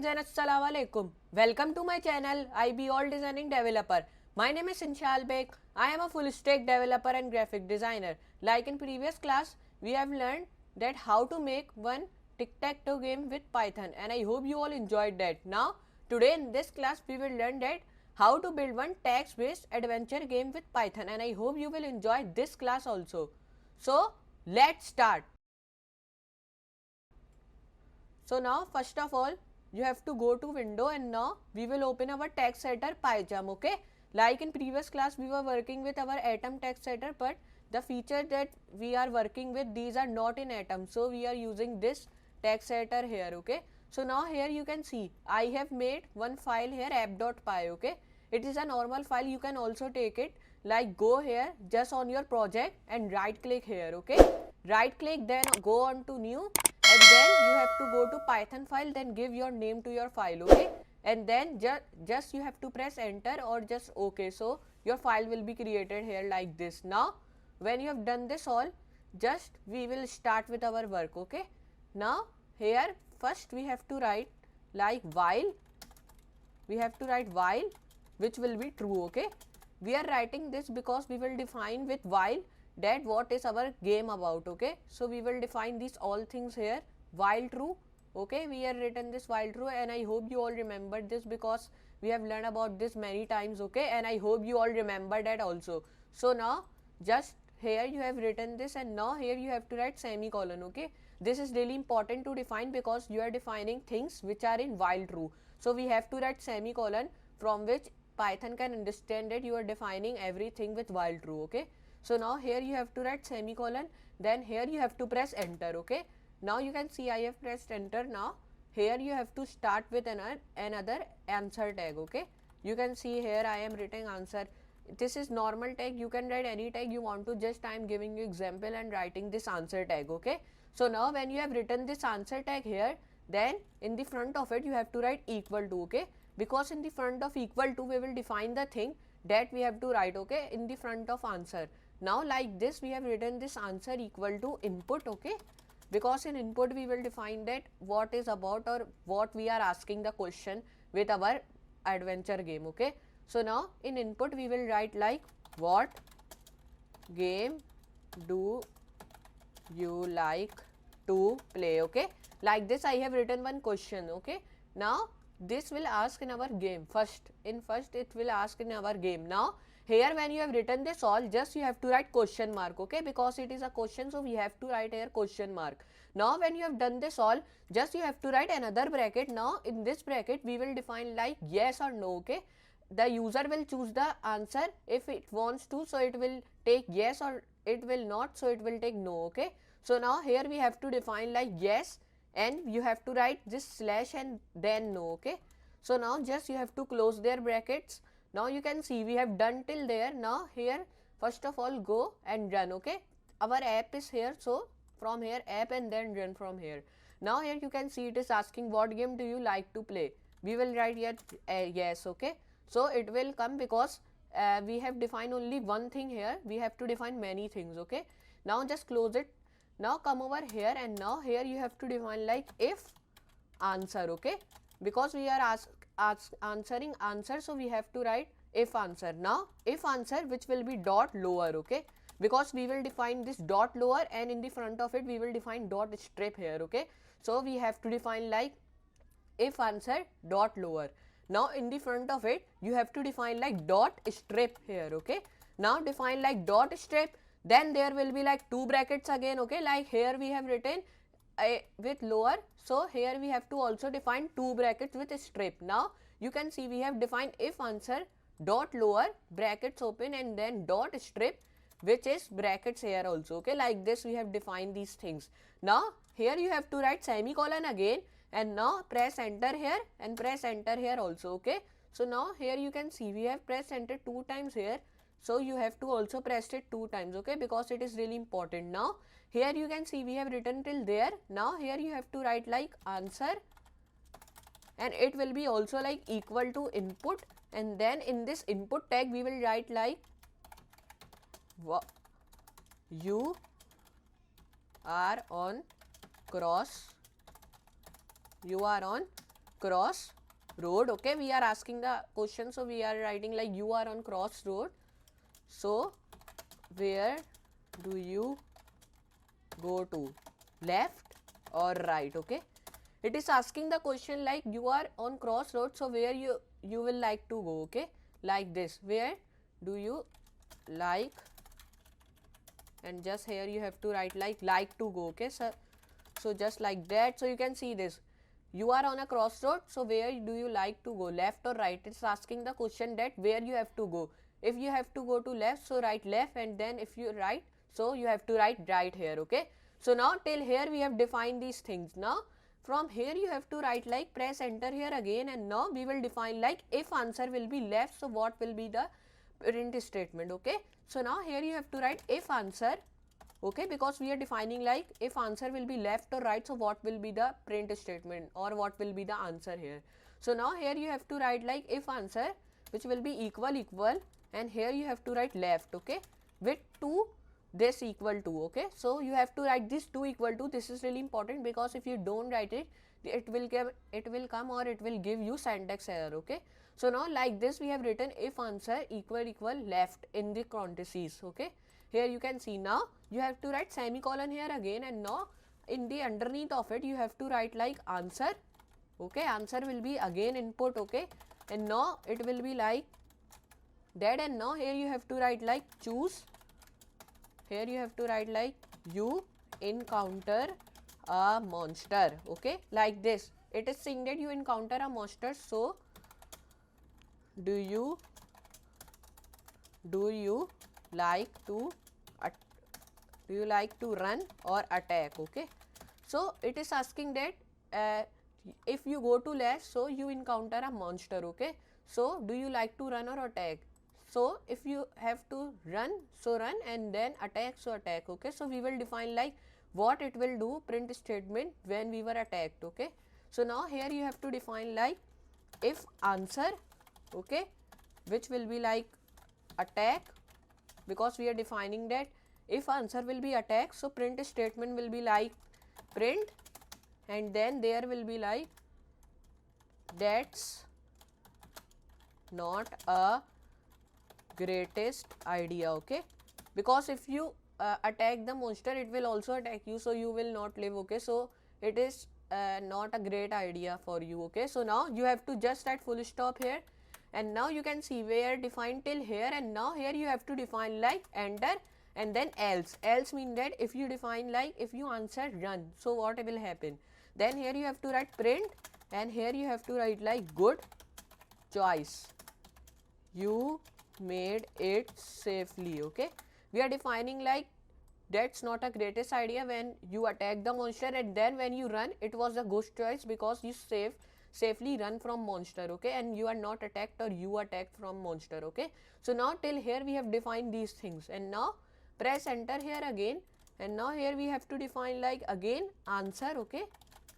and Assalamu alaikum. Welcome to my channel IB All Designing Developer. My name is Inshal Beg. I am a full stack developer and graphic designer. Like in previous class, we have learned that how to make one tic-tac-toe game with Python, and I hope you all enjoyed that. Now, today in this class, we will learn that how to build one text-based adventure game with Python, and I hope you will enjoy this class also. So, let's start. So now first of all you have to go to window, and now we will open our text editor PyCharm. Okay, like in previous class we were working with our Atom text editor, but the feature that we are working with, these are not in Atom, so we are using this text editor here. Okay, so now here you can see I have made one file here, app.py. okay, it is a normal file. You can also take it like go here just on your project and right click here. Okay, right click, then go on to new, and then you have to go to Python file, then give your name to your file. Okay, and then just you have to press enter or just okay, so your file will be created here like this. Now when you have done this all, just we will start with our work. Okay, now here first we have to write like while, we have to write while which will be true. Okay, we are writing this because we will define with while that what is our game about. Okay, so we will define these all things here while true. Okay, we have written this while true, and I hope you all remember this because we have learned about this many times. Okay, and I hope you all remember that also. So now just here you have written this, and now here you have to write semicolon. Okay, this is really important to define because you are defining things which are in while true, so we have to write semicolon, from which Python can understand that you are defining everything with while true. Okay, so now here you have to write semicolon, then here you have to press enter. Okay, now you can see I have pressed enter. Now here you have to start with another answer tag. Okay, you can see here I am writing answer. This is normal tag, you can write any tag you want to, just I am giving you example and writing this answer tag. Okay, so now when you have written this answer tag here, then in the front of it you have to write equal to. Okay, because in the front of equal to we will define the thing that we have to write. Okay, in the front of answer. Now like this we have written this answer equal to input. Okay, because in input we will define that what is about or what we are asking the question with our adventure game. Okay, so now in input we will write like what game do you like to play. Okay, like this I have written one question. Okay, now this will ask in our game first, it will ask in our game. Now here when you have written this all, just you have to write question mark. Okay, because it is a question, so we have to write here question mark. Now when you have done this all, just you have to write another bracket. Now in this bracket we will define like yes or no. Okay, the user will choose the answer if it wants to, so it will take yes, or it will not, so it will take no. Okay, so now here we have to define like yes, and you have to write this slash and then no. Okay, so now just you have to close their brackets. Now you can see we have done till there. Now here first of all go and run. Okay, our app is here, so from here app and then run from here. Now here you can see it is asking what game do you like to play. We will write here yes. Okay, so it will come because we have defined only one thing here, we have to define many things. Okay, now just close it. Now come over here, and now here you have to define like if answer. Okay, because we are answering answer, so we have to write if answer. Now if answer which will be dot lower. Okay, because we will define this dot lower, and in the front of it we will define dot strip here. Okay, so we have to define like if answer dot lower. Now in the front of it you have to define like dot strip here. Okay, now define like dot strip, then there will be like two brackets again. Okay, like here we have written with lower, so here we have to also define two brackets with a strip. Now you can see we have defined if answer dot lower brackets open and then dot strip, which is brackets here also. Okay, like this we have defined these things. Now here you have to write semicolon again, and now press enter here and press enter here also. Okay, so now here you can see we have pressed enter two times here, so you have to also press it two times. Okay, because it is really important. Now here you can see we have written till there. Now here you have to write like answer, and it will be also like equal to input, and then in this input tag we will write like you are on cross road. Okay, we are asking the question, so we are writing like you are on cross road, so where do you go to, left or right? Okay, it is asking the question like you are on crossroad, so where you will like to go. Okay, like this, where do you like, and just here you have to write like to go. Okay, so just like that. So you can see this, you are on a crossroad, so where do you like to go, left or right? It's asking the question that where you have to go. If you have to go to left, so write left, and then if you right, so you have to write right here. Okay, so now till here we have defined these things. Now from here you have to write like, press enter here again, and now we will define like if answer will be left, so what will be the print statement. Okay, so now here you have to write if answer. Okay, because we are defining like if answer will be left or right, so what will be the print statement or what will be the answer here. So now here you have to write like if answer which will be equal, and here you have to write left. Okay, with 2 this equal to. Okay, so you have to write this 2 equal to. This is really important because if you don't write it, it will come or it will give you syntax error. Okay, so now like this we have written if answer equal left in the parentheses. Okay, here you can see. Now you have to write semicolon here again, and now in the underneath of it you have to write like answer. Okay, answer will be again input. Okay, and now it will be like that, and now here you have to write like choose. Here you have to write like you encounter a monster. Okay, like this. It is saying that you encounter a monster, so do you like to run or attack? Okay, so it is asking that if you go to left, so you encounter a monster. Okay, so do you like to run or attack? So if you have to run, so run, and then attack, so attack. Okay, so we will define like what it will do, print statement when we were attacked. Okay, so now here you have to define like if answer. Okay, which will be like attack, because we are defining that if answer will be attack, so print statement will be like print, and then there will be like that's not a greatest idea. Okay, because if you attack the monster, it will also attack you, so you will not live. Okay, so it is not a great idea for you. Okay, so now you have to just write full stop here, and now you can see we are defined till here, and now here you have to define like enter, and then else mean that if you define like if you answer run, so what will happen. Then here you have to write print, and here you have to write like good choice, you made it safely. Okay, we are defining like that's not a greatest idea when you attack the monster, and then when you run it was a good choice because you safely run from monster. Okay, and you are not attacked or you attacked from monster. Okay, so now till here we have defined these things, and now press enter here again, and now here we have to define like again answer. Okay,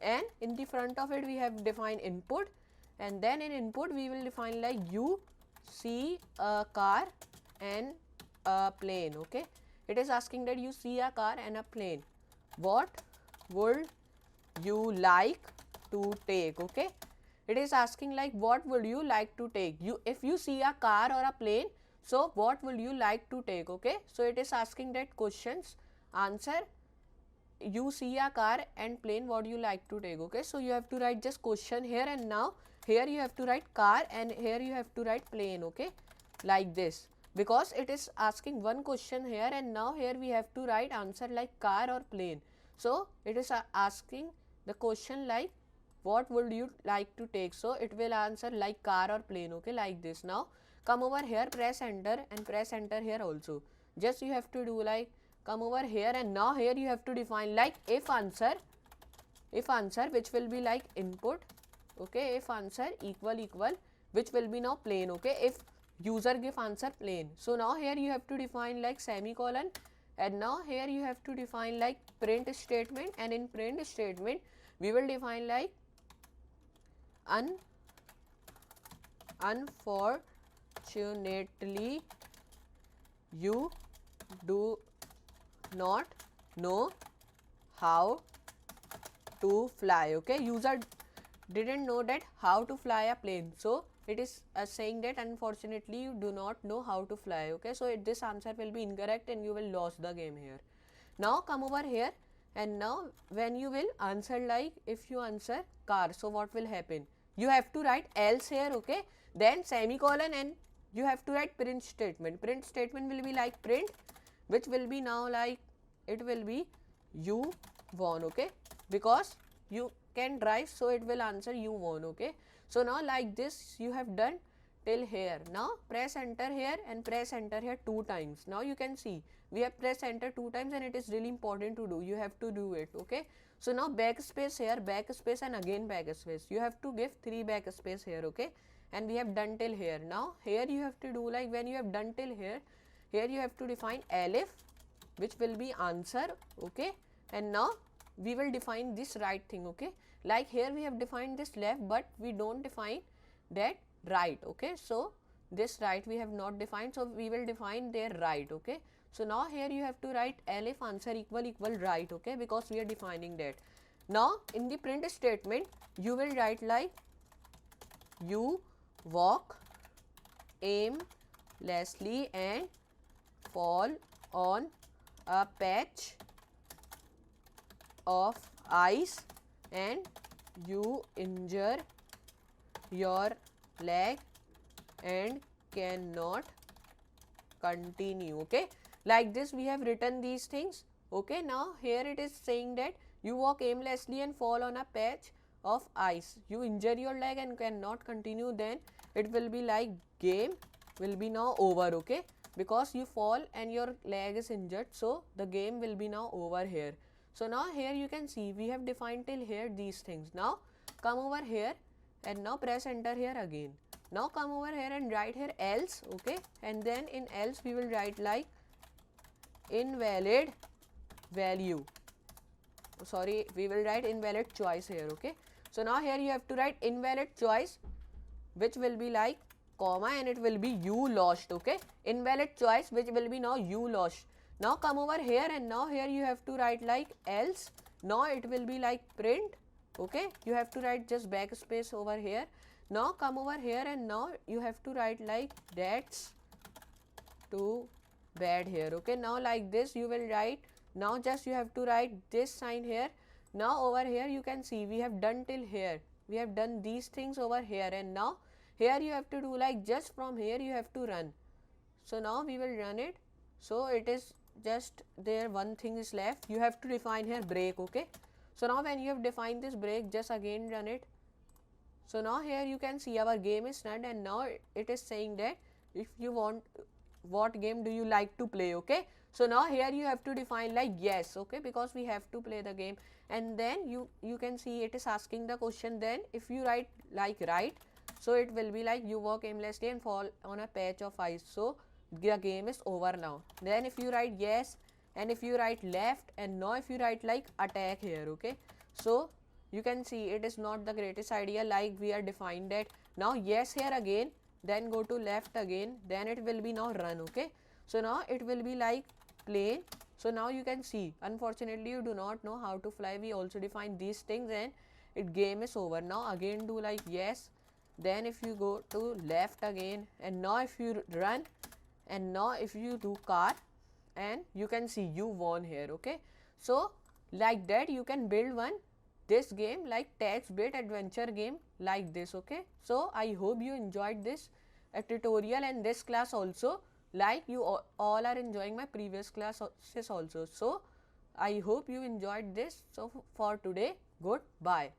and in the front of it we have defined input, and then in input we will define like you see a car and a plane. Okay, it is asking that you see a car and a plane, what would you like to take? Okay, it is asking like what would you like to take, you if you see a car or a plane, so what would you like to take? Okay, so it is asking that questions answer you see a car and plane, what do you like to take? Okay, so you have to write just question here, and now here you have to write car, and here you have to write plane. Okay, like this, because it is asking one question here, and now here we have to write answer like car or plane. So it is asking the question like what would you like to take, so it will answer like car or plane. Okay, like this. Now come over here, press enter, and press enter here also. Just you have to do like come over here, and now here you have to define like if answer which will be like input. Okay, if answer equal which will be now plane. Okay, if user give answer plane, so now here you have to define like semicolon, and now here you have to define like print statement, and in print statement we will define like unfortunately you do not know how to fly. Okay, user didn't know that how to fly a plane. So it is saying that unfortunately you do not know how to fly. Okay, so this answer will be incorrect and you will lose the game here. Now come over here, and now when you will answer, like if you answer car, so what will happen? You have to write else here, okay, then semicolon, and you have to write print statement. Print statement will be like print, which will be now like it will be you won, okay, because you can drive, so it will answer you won, okay. So now like this you have done till here. Now press enter here and press enter here 2 times. Now you can see we have pressed enter 2 times, and it is really important to do. You have to do it, okay. So now backspace here, backspace, and again backspace. You have to give 3 backspace here, okay, and we have done till here. Now here you have to do like when you have done till here, here you have to define elif, which will be answer, okay, and now we will define this right thing, okay. Like here we have defined this left, but we don't define that right, okay. So this right we have not defined, so we will define their right, okay. So now here you have to write elif answer equal right, okay, because we are defining that. Now in the print statement you will write like you walk aimlessly and fall on a patch of ice and you injure your leg and cannot continue, okay. Like this we have written these things, okay. Now here it is saying that you walk aimlessly and fall on a patch of ice, you injure your leg and cannot continue, then it will be like game will be now over, okay, because you fall and your leg is injured, so the game will be now over here. So now here you can see we have defined till here these things. Now come over here and now press enter here again. Now come over here and write here else, okay, and then in else we will write like invalid value, sorry, we will write invalid choice here, okay. So now here you have to write invalid choice, which will be like comma, and it will be you lost, okay, invalid choice, which will be now you lost. Now come over here and now here you have to write like else, now it will be like print, okay, you have to write just backspace over here. Now come over here and now you have to write like that's too bad here, okay. Now like this you will write, now just you have to write this sign here. Now over here you can see we have done till here, we have done these things over here, and now here you have to do like just from here you have to run. So now we will run it, so it is just there one thing is left, you have to define here break, okay. So now when you have defined this break, just again run it. So now here you can see our game is done, and now it is saying that if you want what game do you like to play, okay. So now here you have to define like yes, okay, because we have to play the game, and then you can see it is asking the question. Then if you write like right, so it will be like you walk aimlessly and fall on a patch of ice, so the game is over now. Then if you write yes, and if you write left, and now if you write like attack here, okay, so you can see it is not the greatest idea, like we are defined that. Now yes here again, then go to left again, then it will be now run, okay. So now it will be like plane. So now you can see unfortunately you do not know how to fly, we also define these things, and it game is over. Now again do like yes, then if you go to left again, and now if you run, and now if you do car, and you can see you won here, okay. So like that you can build one this game like text based adventure game like this, okay. So I hope you enjoyed this tutorial and this class also, like you all are enjoying my previous classes also. So I hope you enjoyed this. So for today, goodbye.